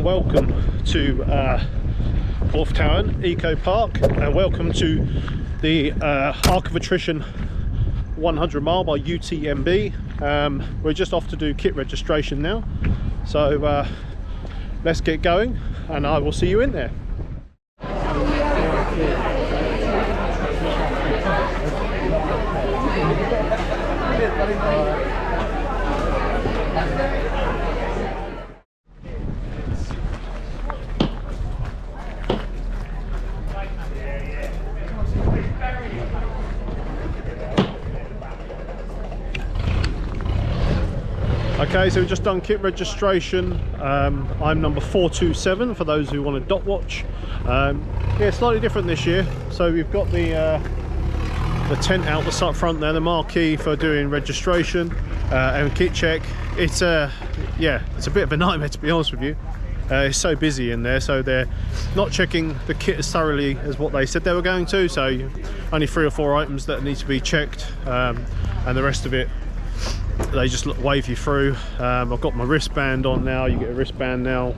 and welcome to Town Eco Park, and welcome to the Arc of Attrition 100 mile by UTMB. We're just off to do kit registration now, so let's get going and I will see you in there. Okay, so we've just done kit registration. I'm number 427 for those who want a dot watch. Yeah, slightly different this year. So we've got the tent out the front there, the marquee for doing registration and kit check. It's yeah, it's a bit of a nightmare, to be honest with you. It's so busy in there, so they're not checking the kit as thoroughly as what they said they were going to. So only 3 or 4 items that need to be checked, and the rest of it they just wave you through. I've got my wristband on now. You get a wristband now,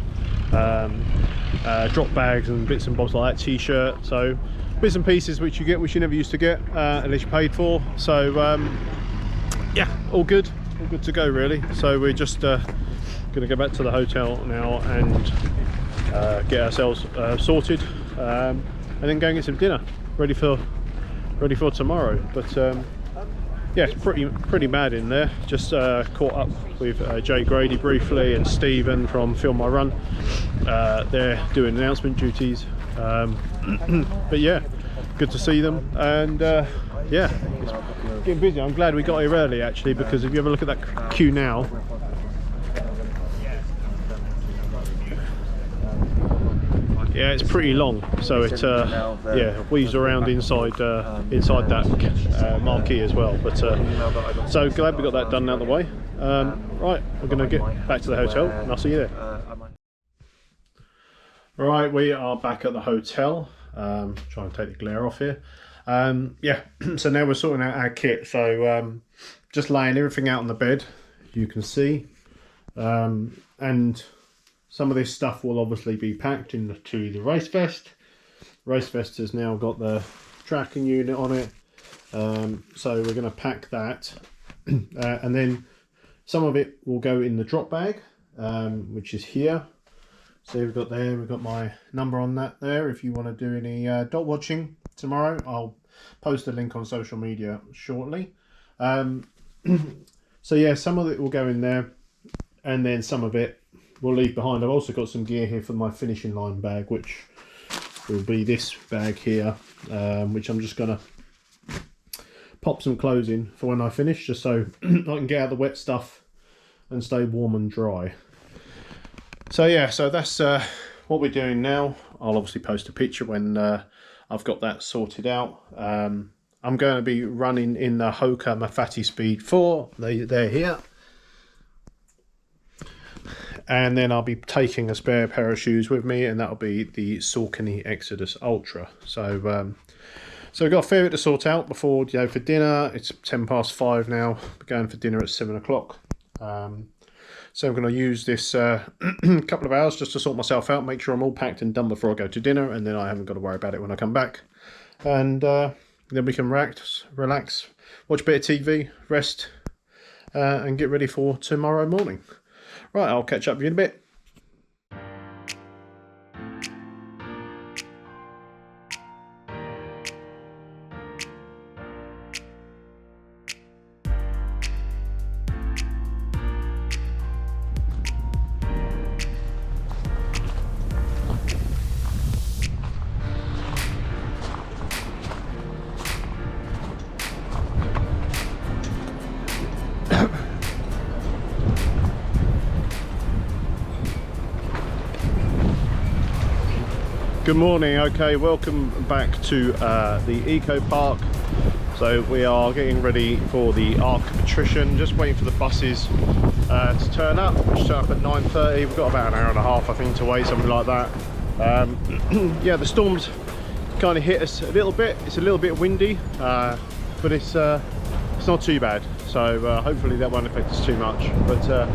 drop bags and bits and bobs like that, t-shirt, so bits and pieces which you get which you never used to get unless you paid for. So yeah, all good to go really. So we're just gonna go back to the hotel now and get ourselves sorted, and then go and get some dinner ready for tomorrow. But yeah, it's pretty mad in there. Just caught up with Jay Grady briefly and Stephen from Film My Run. They're doing announcement duties, but yeah, good to see them. And yeah, it's getting busy. I'm glad we got here early actually, because if you ever look at that queue now, yeah, it's pretty long. So it yeah, weaves around inside that marquee as well. But so glad we got that done out of the way. Right, we're going to get back to the hotel and I'll see you there. Right, we are back at the hotel. Trying to take the glare off here. Yeah, so now we're sorting out our kit. So just laying everything out on the bed, you can see, and some of this stuff will obviously be packed into the race vest. Race vest has now got the tracking unit on it, so we're going to pack that, and then some of it will go in the drop bag, which is here. So we've got my number on that there. If you want to do any dot watching tomorrow, I'll post a link on social media shortly. So yeah, some of it will go in there, and then some of it we'll leave behind. I've also got some gear here for my finishing line bag, which will be this bag here, which I'm just gonna pop some clothes in for when I finish, just so I can get out the wet stuff and stay warm and dry. So yeah, so that's what we're doing now. I'll obviously post a picture when I've got that sorted out. I'm going to be running in the Hoka Mafate Speed 4. They're here. And then I'll be taking a spare pair of shoes with me, and that'll be the Saucony Exodus Ultra. So so we've got a fair bit to sort out before for dinner. It's 5:10 now. We're going for dinner at 7 o'clock. So I'm going to use this couple of hours just to sort myself out, make sure I'm all packed and done before I go to dinner, and then I haven't got to worry about it when I come back. And then we can relax, watch a bit of TV, rest, and get ready for tomorrow morning. Right, I'll catch up with you in a bit. Good morning. Okay, welcome back to the Eco Park. So we are getting ready for the Arc of Attrition, just waiting for the buses to turn up, which turn up at 9:30. We've got about an hour and a half I think to wait, something like that. Yeah, the storm's kind of hit us a little bit. It's a little bit windy, but it's not too bad, so hopefully that won't affect us too much. But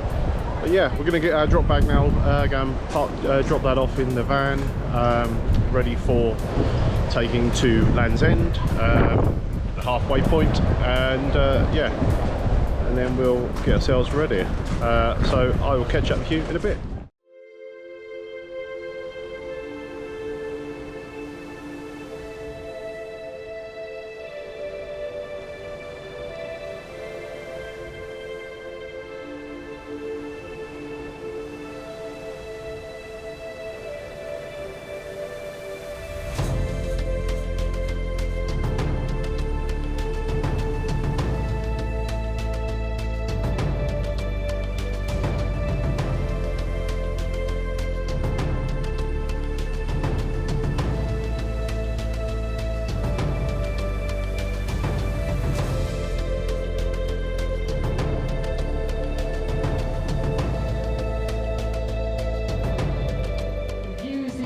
But yeah, we're going to get our drop bag now, go and drop that off in the van, ready for taking to Land's End, the halfway point, and yeah, and then we'll get ourselves ready. So I will catch up with you in a bit.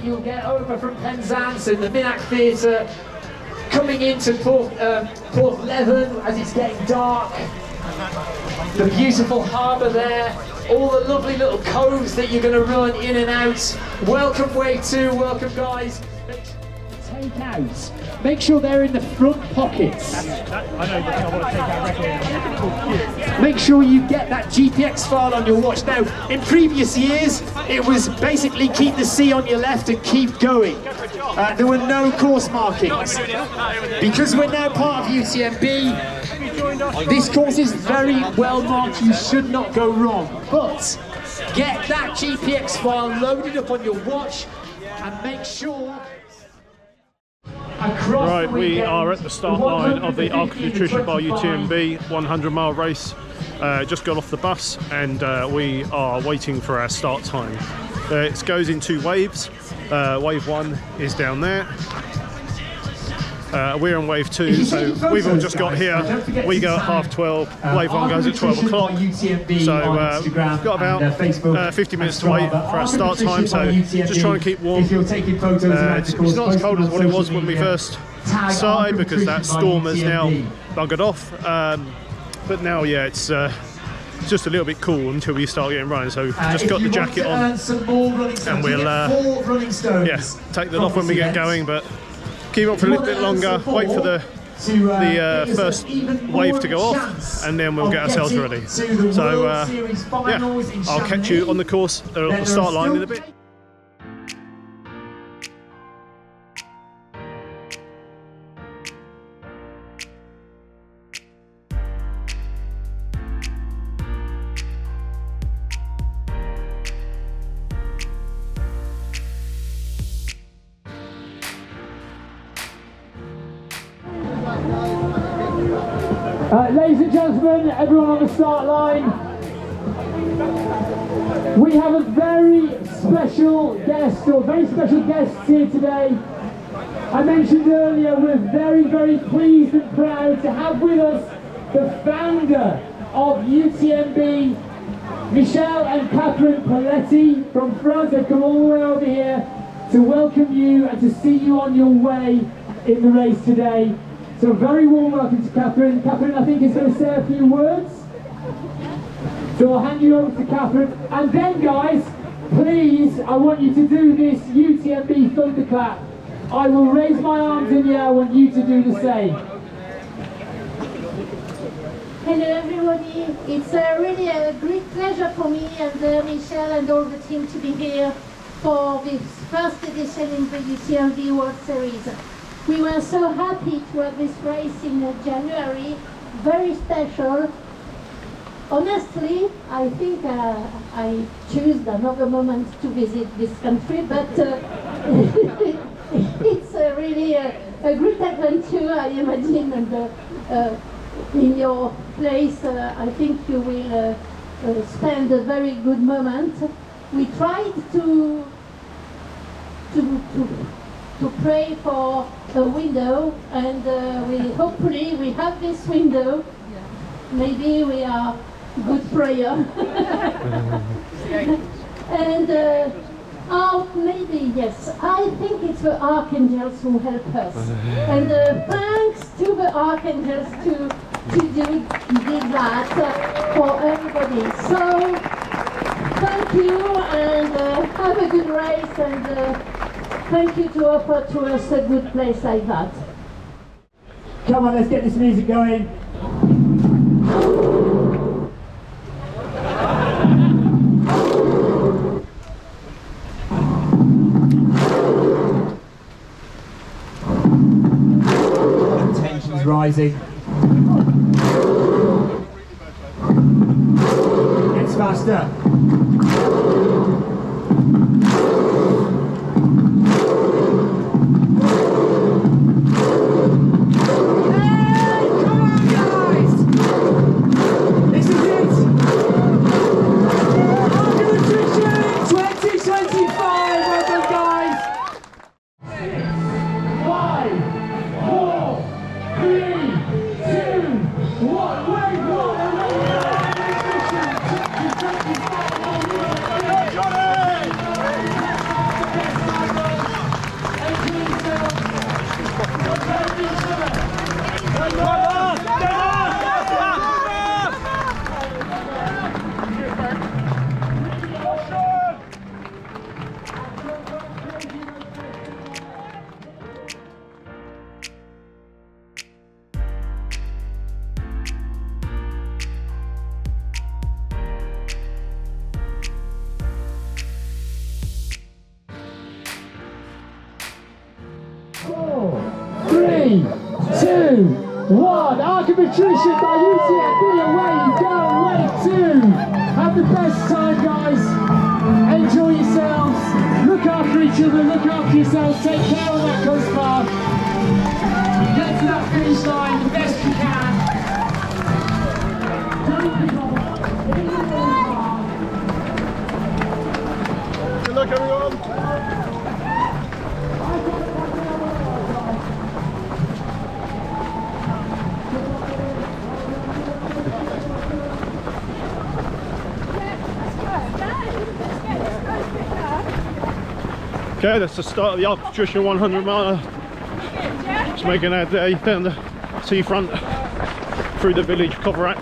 You'll get over from Penzance and the Minack Theatre, coming into Port Leven as it's getting dark. The beautiful harbour there, all the lovely little coves that you're going to run in and out. Welcome Wave 2, welcome guys. Take out. Make sure they're in the front pockets. Make sure you get that GPX file on your watch. Now, in previous years, it was basically keep the C on your left and keep going. There were no course markings. Because we're now part of UTMB, this course is very well marked. You should not go wrong. But get that GPX file loaded up on your watch and make sure. Right, we are at the start line of the Arc of Attrition by UTMB 100-mile race. Just got off the bus and we are waiting for our start time. It goes in 2 waves. Wave 1 is down there. We're on wave 2, so we've all just got here. We go at 12:30. Wave 1 goes at 12 o'clock. So we've got about 50 minutes to wait for our start time. So just trying to keep warm. It's not as cold as what it was when we first started because that storm has now buggered off. But now, yeah, it's just a little bit cool until we start getting running. So just got the jacket on, and we'll yeah, take that off when we get going. But keep up for a little bit longer, wait for the first wave to go off, and then we'll get ourselves ready. So yeah, I'll catch you on the course, on the start line in a bit. Ladies and gentlemen, everyone on the start line, we have a very special guest, or very special guests here today. I mentioned earlier we're very, very pleased and proud to have with us the founder of UTMB, Michel and Catherine Paletti from France. They've come all the way over here to welcome you and to see you on your way in the race today. So a very warm welcome to Catherine. Catherine, I think, is going to say a few words. So I'll hand you over to Catherine. And then, guys, please, I want you to do this UTMB thunderclap. I will raise my arms in the air. I want you to do the same. Hello, everybody. It's really a great pleasure for me and Michel and all the team to be here for this first edition in the UTMB World Series. We were so happy to have this race in January, very special. Honestly, I think I choose another moment to visit this country, but it's really a great adventure, I imagine, and in your place, I think you will spend a very good moment. We tried to pray for a window, and hopefully we have this window. Maybe we are good prayer. And oh, maybe yes. I think it's the archangels who help us. And thanks to the archangels did that for everybody. So thank you and have a good race, and thank you to offer to us a good place like that. Come on, let's get this music going. Tension's rising. It's faster. Arc of Attrition by UTMB, away you go, wave 2. Have the best time, guys. Enjoy yourselves. Look after each other, look after yourselves. Take care of that coast path. Get to that finish line the best you can. Good luck, everyone. Okay, that's the start of the Arc of Attrition 100 miler. Just making our day down the seafront through the village of Cornwall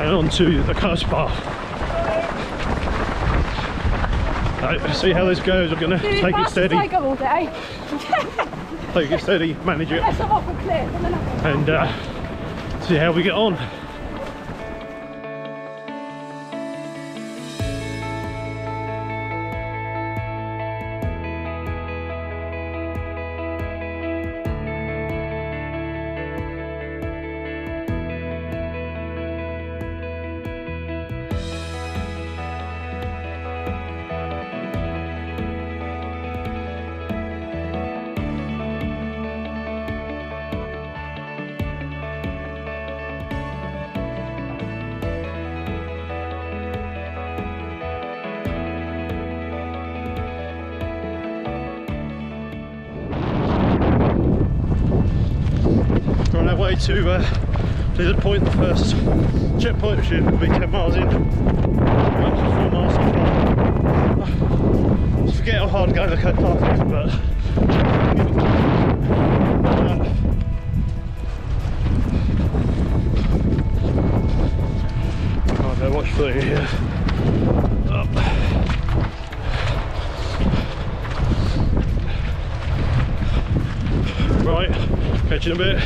and onto the coast path. Right, let's see how this goes. We're going to take it steady. I go all day. Take it steady, manage it, I'm off a cliff and then see how we get on. On our way to Blizzard Point, the first checkpoint, which will be 10 miles in. 4 miles so far. Forget how hard going the path is, but oh no, watch for here. Up. Right, catch you in a bit.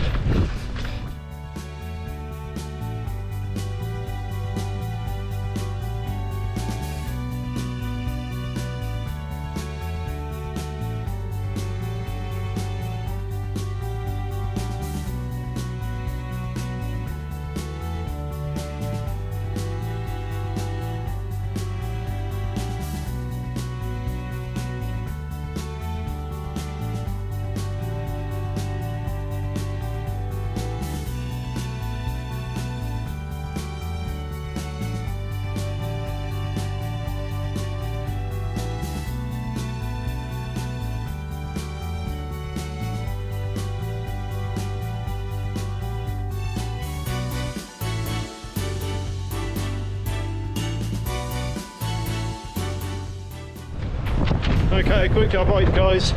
Okay, quick update guys.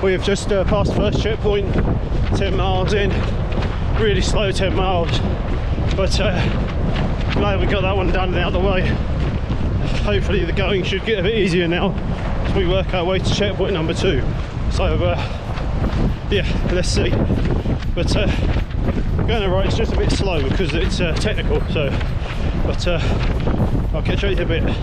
We have just passed the first checkpoint, 10 miles in. Really slow 10 miles, but glad we got that one done and out of the way. Hopefully the going should get a bit easier now as we work our way to checkpoint number 2. So yeah, let's see. But going alright, it's just a bit slow because it's technical. So, but I'll catch you in a bit.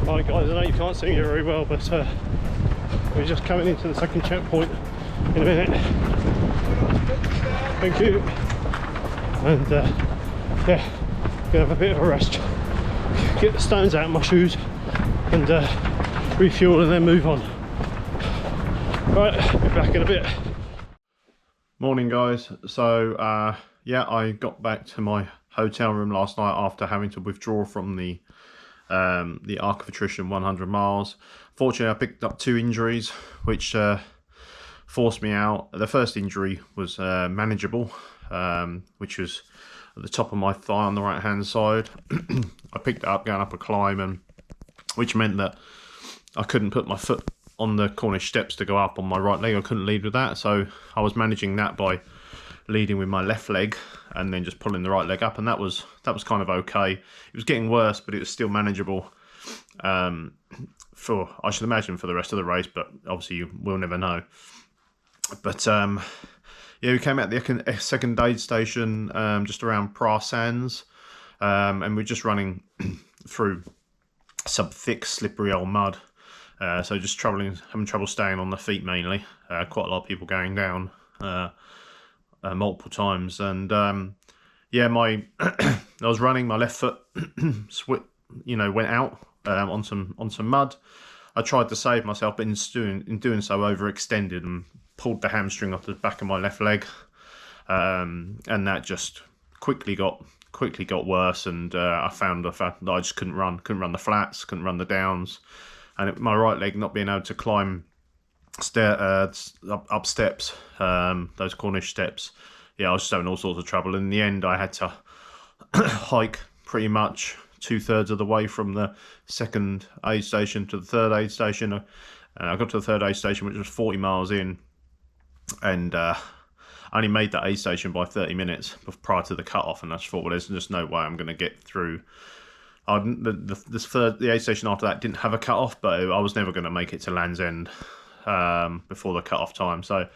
Right guys, I know you can't see me very well, but we're just coming into the second checkpoint in a minute. Thank you. And yeah, gonna have a bit of a rest, get the stones out of my shoes and refuel and then move on. Right, be back in a bit. Morning guys. So yeah, I got back to my hotel room last night after having to withdraw from the Arc of Attrition 100 miles. Fortunately, I picked up 2 injuries, which forced me out. The first injury was manageable, which was at the top of my thigh on the right hand side. I picked it up going up a climb, and which meant that I couldn't put my foot on the Cornish steps to go up on my right leg. I couldn't lead with that, so I was managing that by leading with my left leg and then just pulling the right leg up, and that was kind of okay. It was getting worse, but it was still manageable for, I should imagine, for the rest of the race, but obviously you will never know. But yeah, we came out the second aid station just around Pra Sands, and we're just running through some thick slippery old mud, so just having trouble staying on the feet mainly. Quite a lot of people going down multiple times, and yeah, I was running, my left foot went out on some mud. I tried to save myself, but in doing so overextended and pulled the hamstring off the back of my left leg, and that just quickly got worse, and I found that I just couldn't run the flats, couldn't run the downs, and my right leg not being able to climb up steps, those Cornish steps. Yeah, I was just having all sorts of trouble. In the end, I had to hike pretty much 2/3 of the way from the second aid station to the third aid station. I got to the third aid station, which was 40 miles in, and I only made that aid station by 30 minutes prior to the cut-off, and I just thought, well, there's just no way I'm going to get through. The aid station after that didn't have a cut-off, but I was never going to make it to Land's End before the cut-off time, so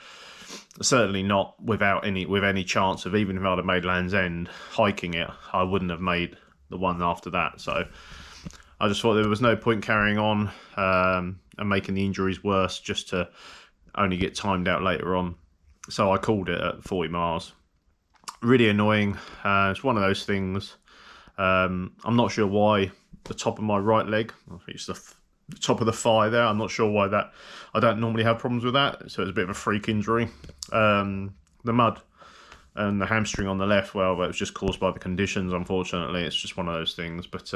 certainly not with any chance of, even if I'd have made Land's End hiking it, I wouldn't have made the one after that. So I just thought there was no point carrying on and making the injuries worse just to only get timed out later on. So I called it at 40 miles. Really annoying. It's one of those things. I'm not sure why the top of my right leg, I think it's the top of the thigh there, I'm not sure why that, I don't normally have problems with that, so it's a bit of a freak injury. The mud and the hamstring on the left, well, it was just caused by the conditions, unfortunately. It's just one of those things. But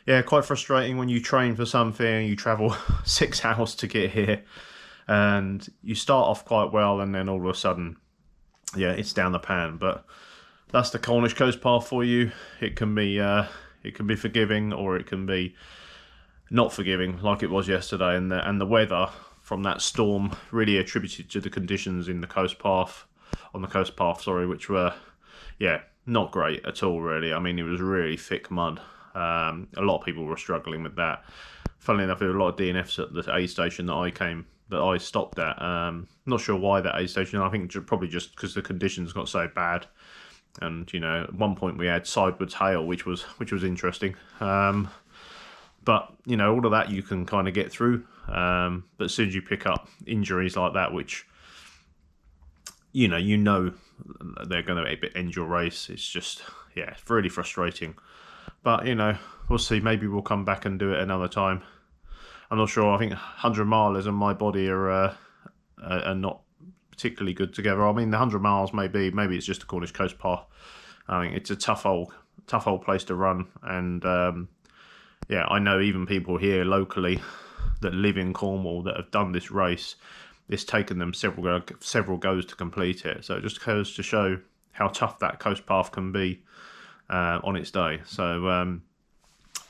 yeah, quite frustrating when you train for something, you travel 6 hours to get here, and you start off quite well, and then all of a sudden, yeah, it's down the pan. But that's the Cornish Coast Path for you. It can be forgiving, or it can be not forgiving, like it was yesterday. And the weather from that storm really attributed to the conditions in the coast path, which were, yeah, not great at all, really. I mean, it was really thick mud. A lot of people were struggling with that. Funnily enough, there were a lot of DNFs at the aid station that I stopped at. Not sure why that aid station. I think probably just because the conditions got so bad. And, you know, at one point we had sidewards hail, which was interesting. But, you know, all of that you can kind of get through. But as soon as you pick up injuries like that, which, you know they're going to end your race, it's just, yeah, it's really frustrating. But, you know, we'll see. Maybe we'll come back and do it another time. I'm not sure. I think 100 milers and my body are not particularly good together. I mean, the 100 miles maybe it's just a Cornish Coast Path. I think it's a tough old place to run. And, yeah, I know even people here locally that live in Cornwall that have done this race, it's taken them several goes to complete it. So it just goes to show how tough that coast path can be on its day. So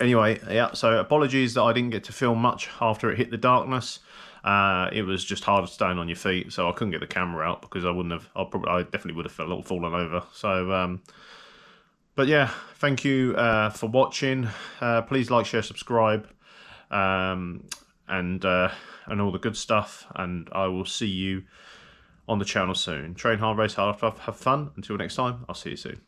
anyway, yeah, so apologies that I didn't get to film much after it hit the darkness. It was just hard staying on your feet, so I couldn't get the camera out because I definitely would have fallen over. So but yeah, thank you for watching. Please like, share, subscribe, and all the good stuff. And I will see you on the channel soon. Train hard, race hard, have fun. Until next time, I'll see you soon.